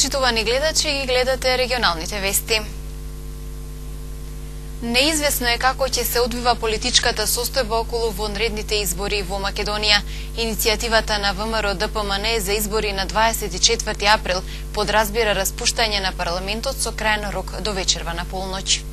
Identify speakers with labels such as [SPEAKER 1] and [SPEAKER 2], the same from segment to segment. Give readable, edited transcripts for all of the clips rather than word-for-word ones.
[SPEAKER 1] Почитувани гледачи, ги гледате регионалните вести. Неизвестно е како ќе се одвива политичката состојба околу вонредните избори во Македонија. Иницијативата на ВМРО-ДПМН за избори на 24 април подразбира распуштање на парламентот со крајен рок до вечерва на полноќ.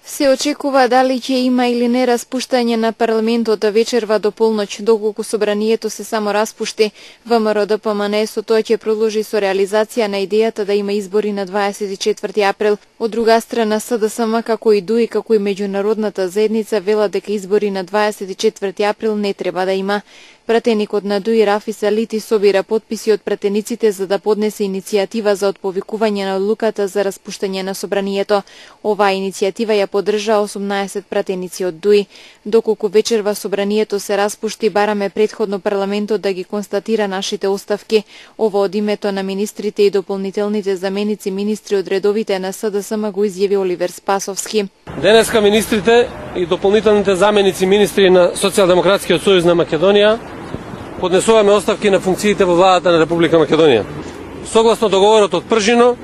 [SPEAKER 2] Се очекува дали ќе има или не распуштање на парламентот вечерва до полноќ, доколку собранието се само распушти. ВМРО-ДПМН со тоа ќе продолжи со реализација на идејата да има избори на 24 април. Од друга страна, СДСМ, како и ДУИ, како и меѓународната заедница велат дека избори на 24 април не треба да има. Пратеникот на ДУИ Рафис Алити собира потписи од пратениците за да поднесе иницијатива за отповикување на одлуката за распуштање на собранието. Оваа иницијатива ја поддржа 18 пратеници од ДУИ. Доколку вечерва собранието се распушти, бараме претходно парламентот да ги констатира нашите оставки. Ова од името на министрите и дополнителните заменици министри од редовите на СДСМ го изјави Оливер Спасовски.
[SPEAKER 3] Денеска министрите и дополнителните заменици министри на Социјалдемократскиот сојуз на Македонија поднесуваме оставки на функциите во владата на Република Македонија. Согласно договорот од Пржино,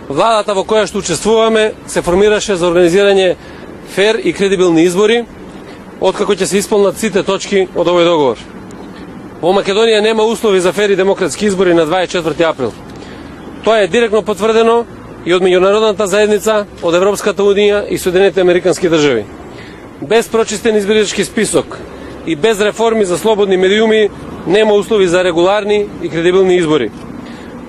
[SPEAKER 3] владата во која што учествуваме се формираше за организирање фер и кредибилни избори, откако ќе се исполнат сите точки од овој договор. Во Македонија нема услови за фер и демократски избори на 24 април. Тоа е директно потврдено и од меѓународната заедница, од Европската унија и Соединетите Американски држави. Без прочистен избирачки список и без реформи за слободни медиуми нема услови за регуларни и кредибилни избори.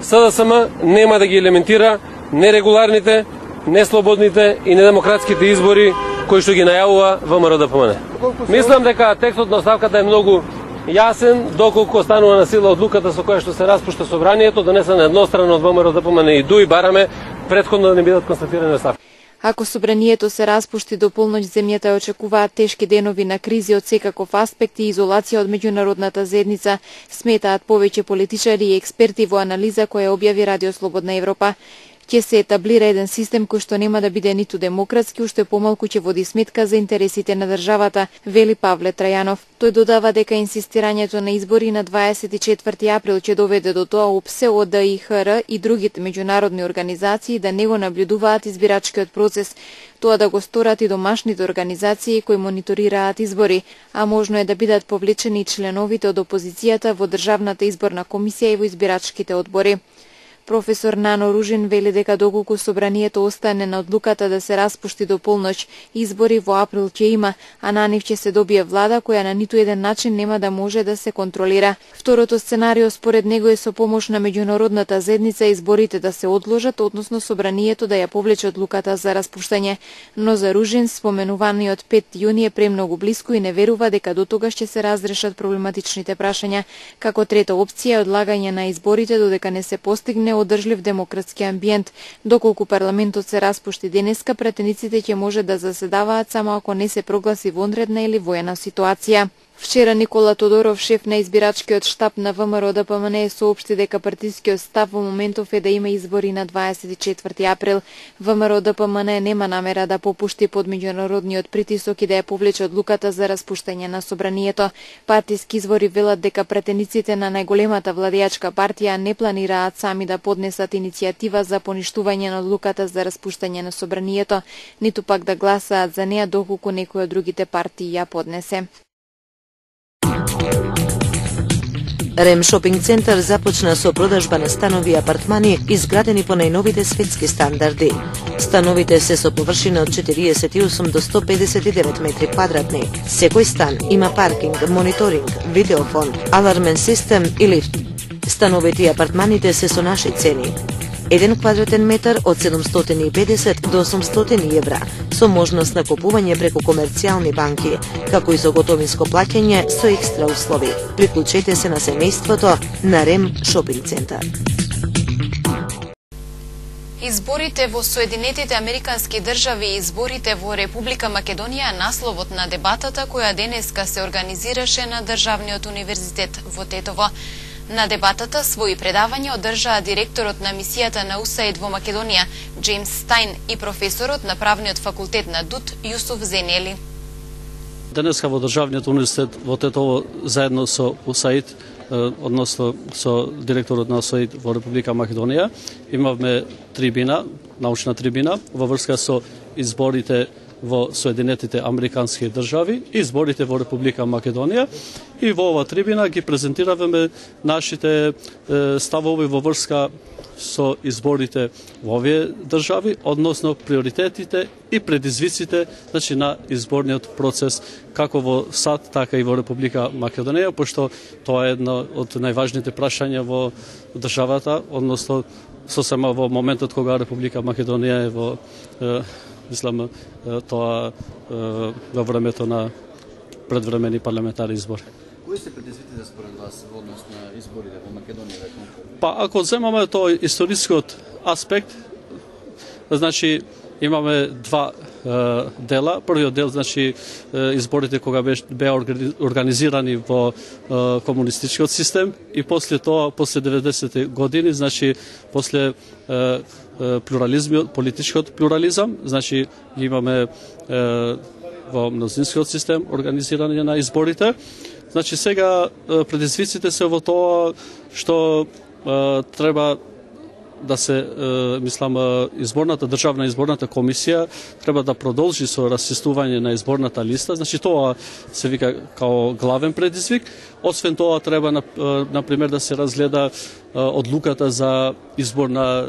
[SPEAKER 3] СДСМ нема да ги елементира нерегуларните, неслободните и недемократските избори кои што ги најавува ВМРО-ДПМН. Мислам дека текстот на оставката е многу јасен, доколку останува на сила одлуката со која што се распушта собранието, донесена едностранно од ВМРО-ДПМН и ДУИ, бараме претходно да не бидат констатирани оставки.
[SPEAKER 2] Ако собранието се распушти до полноќ, земјата ја очекуваат тешки денови на кризи од секаков аспект и изолација од меѓународната заедница, сметаат повеќе политичари и експерти во анализа која објави Радио Слободна Европа. Ќе се етаблира еден систем кој што нема да биде ниту демократски, уште помалку ќе води сметка за интересите на државата, вели Павле Трајанов. Тој додава дека инсистирањето на избори на 24 април ќе доведе до тоа ОПСЕ, ОДИХР и другите меѓународни организации да не го наблюдуваат избирачкиот процес, тоа да го сторат и домашните организации кои мониторираат избори, а можно е да бидат повлечени и членовите од опозицијата во Државната изборна комисија и во избирачките одбори. Професор Нано Ружин вели дека доколку собранието остане на одлуката да се распушти до полноќ, избори во април ќе има, а на нив ќе се добие влада која на ниту еден начин нема да може да се контролира. Второто сценарио според него е со помош на меѓународната заедница изборите да се одложат, односно собранието да ја повлече одлуката за распуштање. Но за Ружин споменуваниот 5 јуни е премногу блиску и не верува дека дотогаш ќе се разрешат проблематичните прашања. Како трета опција е одлагање на изборите додека не се постигне одржлив демократски амбиент. Доколку парламентот се распушти денеска, пратениците ќе може да заседаваат само ако не се прогласи вонредна или воена ситуација. Вчера Никола Тодоров, шеф на избирачкиот штаб на ВМРО-ДПМН, соопшти дека партискиот став во моментов е да има избори на 24 април. ВМРО-ДПМН нема намера да попушти под меѓународниот притисок и да ја повлече одлуката за распуштање на собранието. Партиски извори велат дека пратениците на најголемата владеачка партија не планираат сами да поднесат иницијатива за поништување на одлуката за распуштање на собранието, ниту пак да гласаат за неа доколку некој од другите партии ја поднесе.
[SPEAKER 4] Рем Шопинг центар започна со продажба на станови и апартмани изградени по најновите светски стандарди. Становите се со површина од 48 до 159 метри квадратни. Секој стан има паркинг, мониторинг, видеофон, алармен систем и лифт. Становите и апартманите се со наши цени. 1 квадратен метар од 750 до 800 евра, со можност на купување преку комерцијални банки, како и со готовинско плаќање со екстра услови. Приклучете се на семејството на Рем Шопинг центар.
[SPEAKER 1] Изборите во Соединетите Американски држави и изборите во Република Македонија насловот на дебатата која денеска се организираше на Државниот универзитет во Тетово. На дебатата своји предавања одржаа директорот на мисијата на УСАИД во Македонија, Джеймс Стајн, и професорот на правниот факултет на ДУТ, Јусуф Зенели.
[SPEAKER 5] Денеска во Државниот универзитет во Тетово заедно со УСАИД односно со директорот на ОСОИД во Република Македонија. Имавме трибина, научна трибина во врска со изборите во Соединетите Американски држави и изборите во Република Македонија. И во ова трибина ги презентираваме нашите ставови во врска со изборите во овие држави, односно приоритетите и предизвиците на изборниот процес како во САД, така и во Република Македонија, пошто тоа е едно од најважните прашања во државата, односно сосема во моментот кога Република Македонија е во мислам тоа во времето на предвремени парламентарни избори.
[SPEAKER 6] Кои се предизвиците според вас во однос на изборите во Македонија?
[SPEAKER 5] Па ако земаме тоа историскиот аспект, значи имаме два дела. Првиот дел, значи изборите кога беа организирани во комунистичкиот систем и после тоа, после 90-те години, значи после плурализмот, политичкиот плурализам, значи имаме во мнозинскиот систем организирање на изборите. Значи сега предизвиците се во тоа што треба да се, мислам, државна изборната комисија треба да продолжи со расчистување на изборната листа. Значи тоа се вика као главен предизвик. Освен тоа треба например да се разгледа одлуката за избор на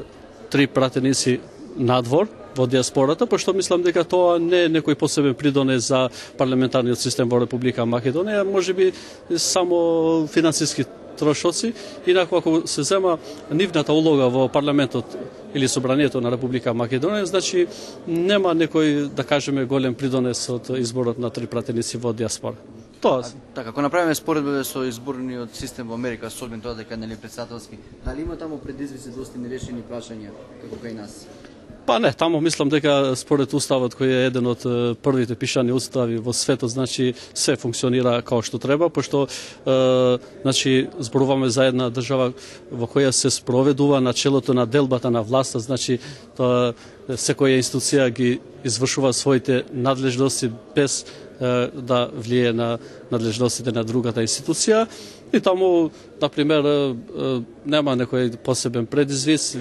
[SPEAKER 5] 3 пратеници надвор во диаспората, пошто мислам дека тоа не е некој посебен придонес за парламентарниот систем во Република Македонија, можеби само финансиски трошоци. Инаку ако се зема нивната улога во парламентот или собранието на Република Македонија, значи нема некој, да кажеме, голем придонес од изборот на 3 пратеници во диаспора. Тоа.
[SPEAKER 6] Така, ако направиме споредба со изборниот систем во Америка, со оглед тоа дека нели претседателски, дали има таму предизвици доста нерешени прашања како кај нас?
[SPEAKER 5] Па не, таму мислам дека според уставот кој е еден од првите пишани устави во светот, значи се функционира како што треба, пошто значи зборуваме за една држава во која се спроведува начелото на делбата на власта, значи секоја институција ги извршува своите надлежности без да влие на надлежностите на другата институција. И таму, например, нема некој посебен предизвиц.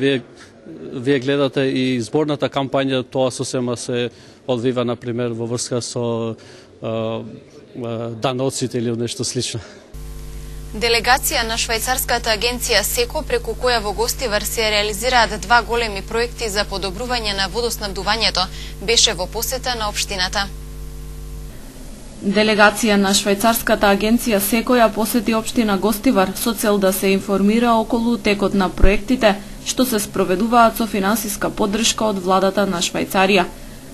[SPEAKER 5] Вие гледате и изборната кампања, тоа сосема се одвива, например, во врска со даноците или нешто слично.
[SPEAKER 1] Делегација на швајцарската агенција СЕКО, преку која во Гостивар се реализираат 2 големи проекти за подобрување на водоснабдувањето, беше во посета на општината.
[SPEAKER 7] Делегација на швајцарската агенција СЕКО ја посети општина Гостивар со цел да се информира околу текот на проектите што се спроведуваат со финансиска поддршка од владата на Швајцарија.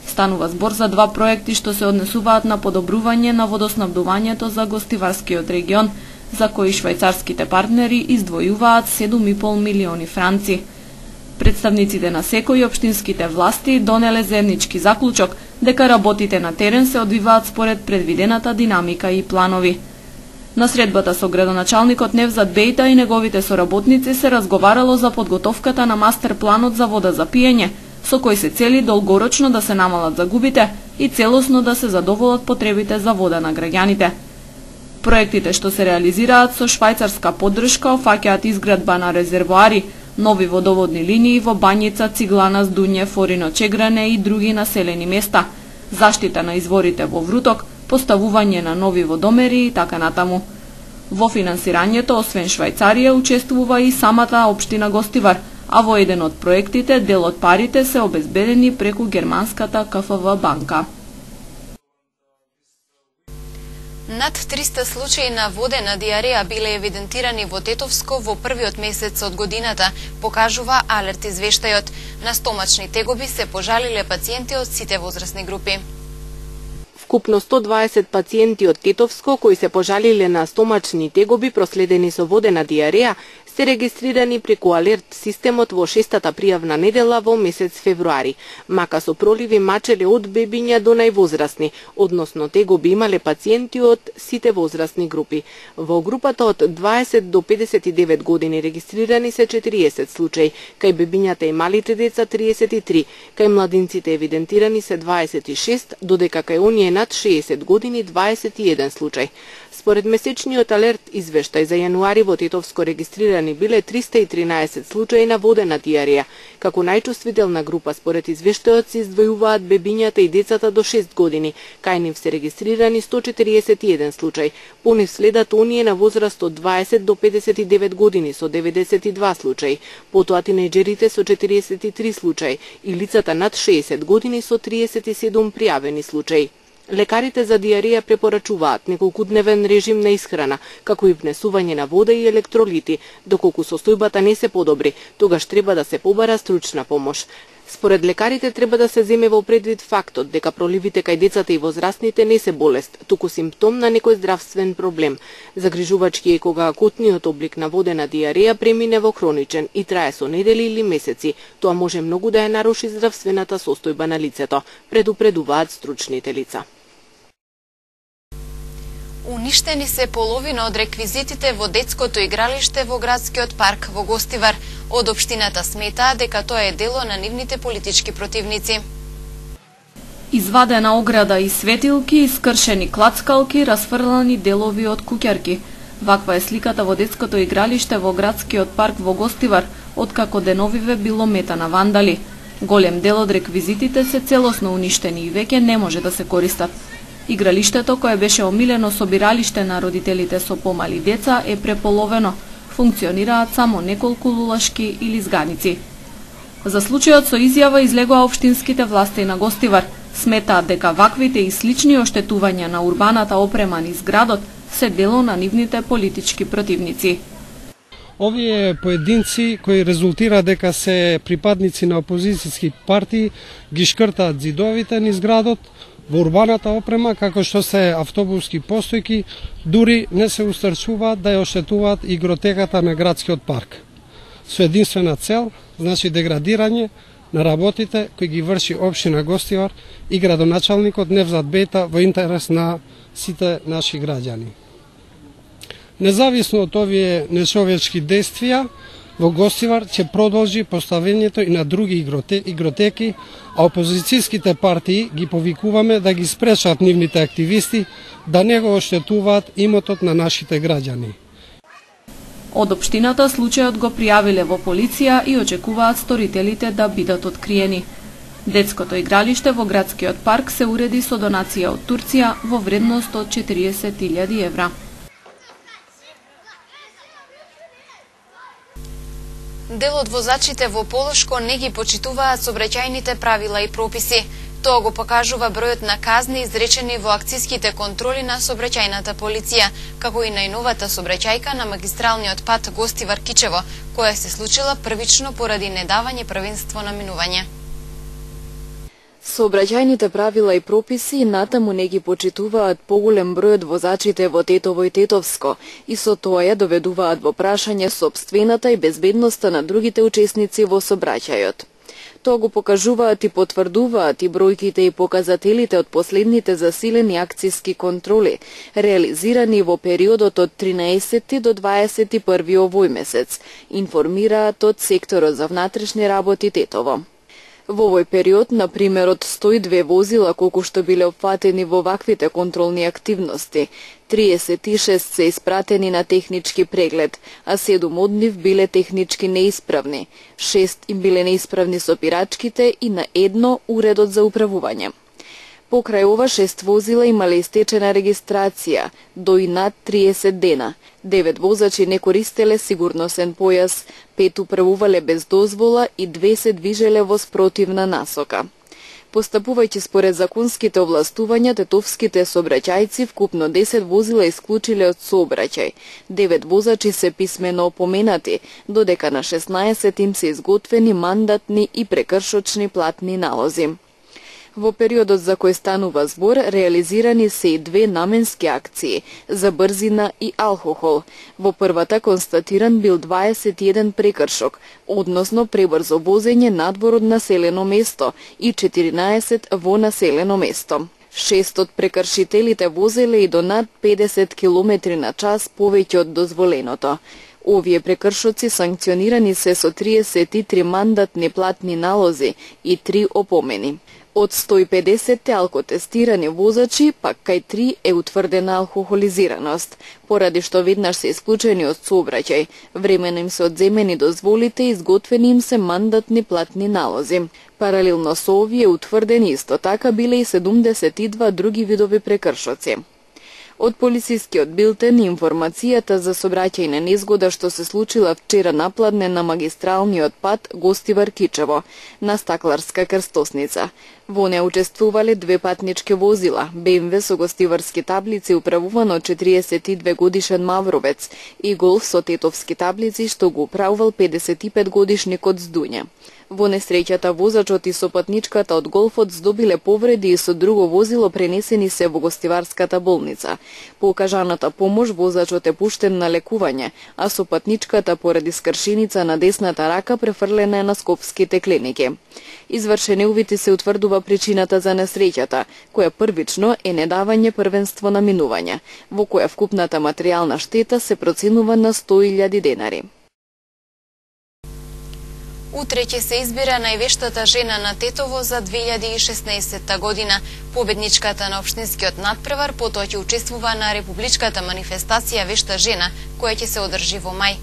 [SPEAKER 7] Станува збор за 2 проекти што се однесуваат на подобрување на водоснабдувањето за Гостиварскиот регион, за кои швајцарските партнери издвојуваат 7,5 милиони франци. Представниците на СЕКО и општинските власти донеле заеднички заклучок дека работите на терен се одвиваат според предвидената динамика и планови. На средбата со градоначалникот Невзат Бејта и неговите соработници се разговарало за подготовката на мастер планот за вода за пиење, со кој се цели долгорочно да се намалат загубите и целосно да се задоволат потребите за вода на граѓаните. Проектите што се реализираат со швајцарска поддршка офаќаат изградба на резервоари, нови водоводни линии во Бањица, Ciglana, Zdunje, Forino, Čegrane и други населени места, заштита на изворите во Вруток, поставување на нови водомери и така натаму. Во финансирањето, освен Швајцарија, учествува и самата општина Гостивар, а во еден од проектите дел од парите се обезбедени преку германската КФВ банка.
[SPEAKER 1] Над 300 случаи на водена диареја биле евидентирани во Тетовско во првиот месец од годината, покажува алерт извештајот. На стомачни тегоби се пожалиле пациенти од сите возрастни групи.
[SPEAKER 8] Вкупно 120 пациенти од Тетовско кои се пожалиле на стомачни тегоби проследени со водена диареја се регистрирани преку алерт системот во 6-та пријавна недела во месец февруари, мака со проливи мачеле од бебиња до највозрастни, односно тегоби имале пациенти од сите возрастни групи. Во групата од 20 до 59 години регистрирани се 40 случаи, кај бебињата и малите деца 33, кај младинците евидентирани се 26, додека кај оние над 60 години 21 случај. Според месечниот алерт извештај за јануари во Тетовско регистрирани биле 313 случаи на водена диареја. Како најчувствителна група според извештајот се издвојуваат бебињата и децата до 6 години. Кај нив се регистрирани 141 случаи. По нив следат оние на возраст од 20 до 59 години со 92 случаи. Потоа тинејџерите со 43 случаи и лицата над 60 години со 37 пријавени случаи. Лекарите за диареја препорачуваат неколкудневен режим на исхрана, како и внесување на вода и електролити. Доколку состојбата не се подобри, тогаш треба да се побара стручна помош. Според лекарите треба да се земе во предвид фактот дека проливите кај децата и возрастните не се болест, туку симптом на некој здравствен проблем. Загрижувачки е кога акутниот облик на водена диареја премине во хроничен и трае со недели или месеци. Тоа може многу да ја наруши здравствената состојба на лицето, предупредуваат стручните лица.
[SPEAKER 1] Уништени се половина од реквизитите во детското игралиште во градскиот парк во Гостивар. Од општината сметаа дека тоа е дело на нивните политички противници.
[SPEAKER 7] Извадена ограда и светилки, скршени клацкалки, расфрлани делови од куќарки. Ваква е сликата во детското игралиште во градскиот парк во Гостивар, откако деновиве било мета на вандали. Голем дел од реквизитите се целосно уништени и веќе не може да се користат. Игралиштето, кое беше омилено собиралиште на родителите со помали деца, е преполовено. Функционираат само неколку лулашки или зганици. За случајот со изјава излегоа општинските власти на Гостивар. Сметаат дека ваквите и слични оштетувања на урбаната опрема низ градот се дело на нивните политички противници.
[SPEAKER 9] Овие поединци кои резултира дека се припадници на опозицијски партии ги шкртаат зидовите низ градот, во урбаната опрема, како што се автобуски постојки, дури не се устрчуваат да ја оштетуваат игротеката на градскиот парк. Со единствена цел, значи деградирање на работите кои ги врши општина Гостивар и градоначалникот Невзат Бејта во интерес на сите наши граѓани. Независно од овие нечовечки действија, во Гостивар ќе продолжи поставењето и на други игротеки, а опозицијските партии ги повикуваме да ги спречат нивните активисти да не го оштетуваат имотот на нашите граѓани.
[SPEAKER 7] Од општината случајот го пријавиле во полиција и очекуваат сторителите да бидат откриени. Детското игралиште во градскиот парк се уреди со донација од Турција во вредност од 40.000 евра.
[SPEAKER 1] Дел од возачите во Полошко не ги почитуваат сообраќајните правила и прописи. Тоа го покажува бројот на казни изречени во акциските контроли на сообраќајната полиција, како и најновата сообраќајка на магистралниот пат Гостивар-Кичево, која се случила првично поради недавање првенство на минување.
[SPEAKER 2] Сообраќајните правила и прописи натаму не ги почитуваат поголем број од возачите во Тетово и Тетовско и со тоа ја доведуваат во прашање сопствената и безбедноста на другите учесници во сообраќајот. Тоа го покажуваат и потврдуваат и бројките и показателите од последните засилени акциски контроли, реализирани во периодот од 13 до 21 овој месец, информираат од секторот за внатрешни работи Тетово. Во овој период, на пример, од 102 возила колку што биле опфатени во ваквите контролни активности, 36 се испратени на технички преглед, а 7 од нив биле технички неисправни, 6 им биле неисправни со пирачките и на 1 уредот за управување. Покрај ова 6 возила имале истечена регистрација до и над 30 дена. 9 возачи не користеле сигурносен појас, 5 управувале без дозвола и 2 се движеле во спротивна насока. Постапувајќи според законските овластувања, тетовските сообраќајци вкупно 10 возила исклучиле од сообраќај. 9 возачи се писмено опоменати, додека на 16 им се изготвени мандатни и прекршочни платни налози. Во периодот за кој станува збор, реализирани се и 2 наменски акции за брзина и алкохол. Во првата констатиран бил 21 прекршок, односно пребрзо возење надвор од населено место и 14 во населено место. 6 од прекршителите возеле и до над 50 км на час повеќе од дозволеното. Овие прекршоци санкционирани се со 33 мандатни платни налози и 3 опомени. Од 150 алкотестирани возачи, пак кај 3 е утврдена алкохолизираност, поради што веднаш се исклучени од сообраќај. Времено им се одземени дозволите и изготвени им се мандатни платни налози. Паралелно со овие утврдени исто така биле и 72 други видови прекршоци. Од полицискиот билтен информацијата за сообраќајна незгода што се случила вчера напладне на магистралниот пат Гостивар-Кичево, на Стакларска крстосница. Во неа учествувале 2 патнички возила, БМВ со гостиварски таблици управувано од 42 годишен мавровец и Голф со тетовски таблици што го управувал 55 годишникот Здуња. Во несреќата возачот и сопатничката од Голфот здобиле повреди и со друго возило пренесени се во Гостиварската болница. По окажаната помош возачот е пуштен на лекување, а сопатничката поради скршеница на десната рака префрлена е на скопските клиники. Извршени увити се утврдува причината за несреќата, која првично е недавање првенство на минување, во која вкупната материјална штета се проценува на 100.000 денари.
[SPEAKER 1] Утре ќе се избира највештата жена на Тетово за 2016 година. Победничката на општинскиот надпревар потоа ќе учествува на републичката манифестација Вешта жена, која ќе се одржи во мај.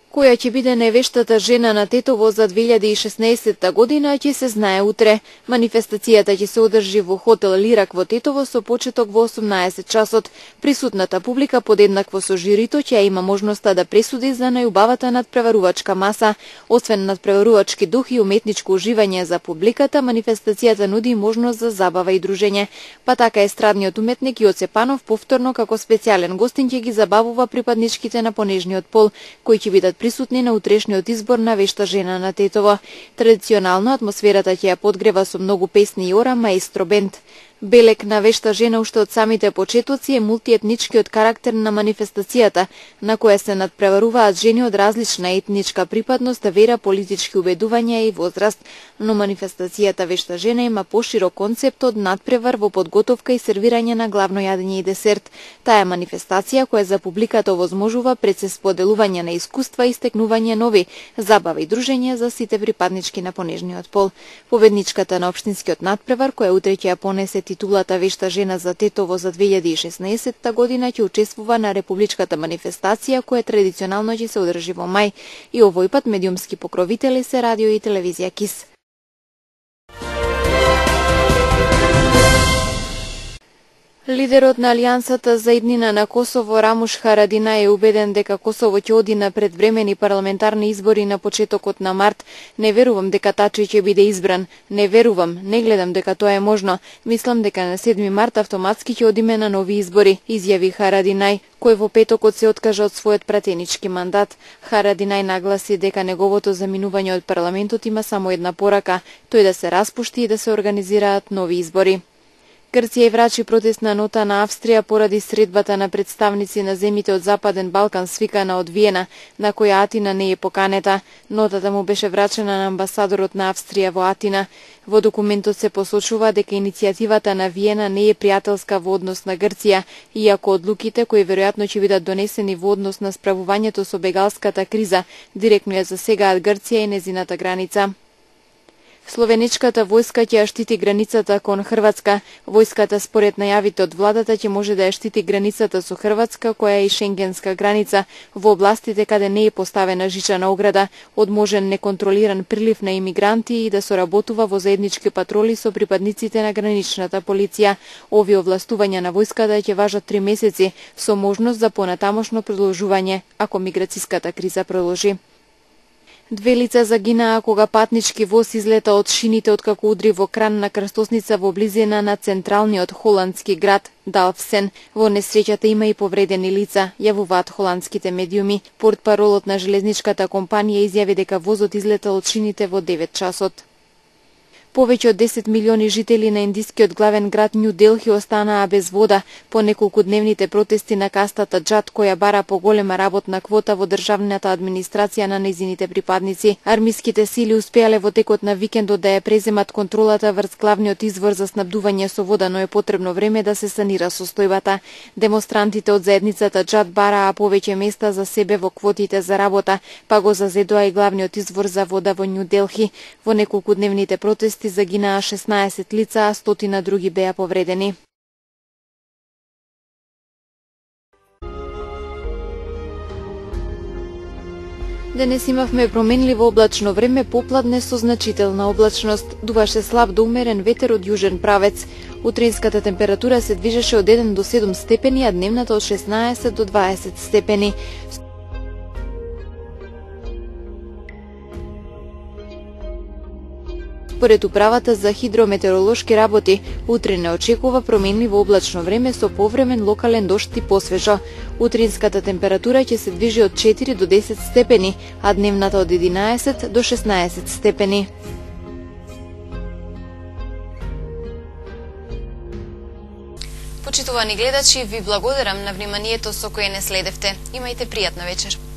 [SPEAKER 2] Која ќе биде највештата жена на Тетово за 2016 година ќе се знае утре. Манифестацијата ќе се одржи во хотел Лирак во Тетово со почеток во 18 часот. Присутната публика подеднакво со жирито ќе има можноста да пресуди за најубавата надпреварувачка маса. Освен надпреварувачки дух и уметничко уживање за публиката, манифестацијата нуди можност за забава и дружење. Па така естрадниот уметник Јоце Панов повторно како специјален гостин ќе ги забавува припадничките на понежниот пол, кои ќе бидат присутни на утрешниот избор на Вешта жена на Тетово. Традиционално атмосферата ќе ја подгрева со многу песни и ора маестро бенд. Белек на Вешта жена уште од самите почетоци е мултиетничкиот карактер на манифестацијата, на која се надпреваруваат жени од различна етничка припадност, вера, политички убедувања и возраст, но манифестацијата Вешта жена има поширок концепт од надпревар во подготовка и сервирање на главно јадење и десерт. Таа е манифестација која за публиката овозможува пред се споделување на искуства и стекнување нови, забава и дружење за сите припаднички на понежниот пол. Победничката на општинскиот надпревар, која утре ќе ја понесе титулата Вешта жена за Тетово за 2016 година, ќе учествува на републичката манифестација која традиционално ќе се одржи во мај, и овој пат медиумски покровители се радио и телевизија КИС. Лидерот на Алијансата за иднина на Косово Рамуш Харадинај е убеден дека Косово ќе оди на предвремени парламентарни избори на почетокот на март. Не верувам дека Тачи ќе биде избран. Не верувам, не гледам дека тоа е можно. Мислам дека на 7 март автоматски ќе одиме на нови избори, изјави Харадинај, кој во петокот се откажа од својот пратенички мандат. Харадинај нагласи дека неговото заминување од парламентот има само една порака, тој да се распушти и да се организираат нови избори. Грција и врачи протестна нота на Австрија поради средбата на представници на земјите од Западен Балкан свикана од Виена, на која Атина не е поканета. Нотата му беше врачена на амбасадорот на Австрија во Атина. Во документот се посочува дека иницијативата на Виена не е пријателска во однос на Грција, иако одлуките кои веројатно ќе бидат донесени во однос на справувањето со бегалската криза директно ја засегаат Грција и незината граница. Словеничката војска ќе ја штити границата кон Хрватска. Војската според најавите од владата ќе може да ја штити границата со Хрватска, која е и шенгенска граница, во областите каде не е поставена жичана ограда, од можен неконтролиран прилив на имигранти и да соработува во заеднички патроли со припадниците на граничната полиција. Овие овластувања на војската ќе важат 3 месеци, со можност за понатамошно продолжување, ако миграцијската криза продолжи. 2 лица загинаа кога патнички воз излета од шините откако удри во кран на крстосница во близина на централниот холандски град Далфсен. Во несреќата има и повредени лица, јавуваат холандските медиуми. Портпаролот на железничката компанија изјави дека возот излетал од шините во 9 часот. Повеќе од 10 милиони жители на индискиот главен град Њу Делхи останаа без вода по неколкудневните протести на кастата џад која бара поголема работна квота во државната администрација на нејзините припадници. Армиските сили успеале во текот на викендот да ја преземат контролата врз главниот извор за снабдување со вода, но е потребно време да се санира состојбата. Демонстрантите од заедницата џад бараа повеќе места за себе во квотите за работа, па го зазедоа и главниот извор за вода во Њу Делхи. Во неколкудневните протести власти загинаа 16 лица, а 100 други беа повредени. Денес имавме променливо облачно време, попладне со значителна облачност. Дуваше слаб до умерен ветер од јужен правец. Утринската температура се движеше од 1 до 7 степени, а дневната од 16 до 20 степени. Според управата за хидрометеоролошки работи, утре не очекува променливо облачно време со повремен локален дожд и посвежо. Утринската температура ќе се движи од 4 до 10 степени, а дневната од 11 до 16 степени.
[SPEAKER 1] Почитувани гледачи, ви благодарам на вниманието со кое не следевте. Имајте пријатна вечер.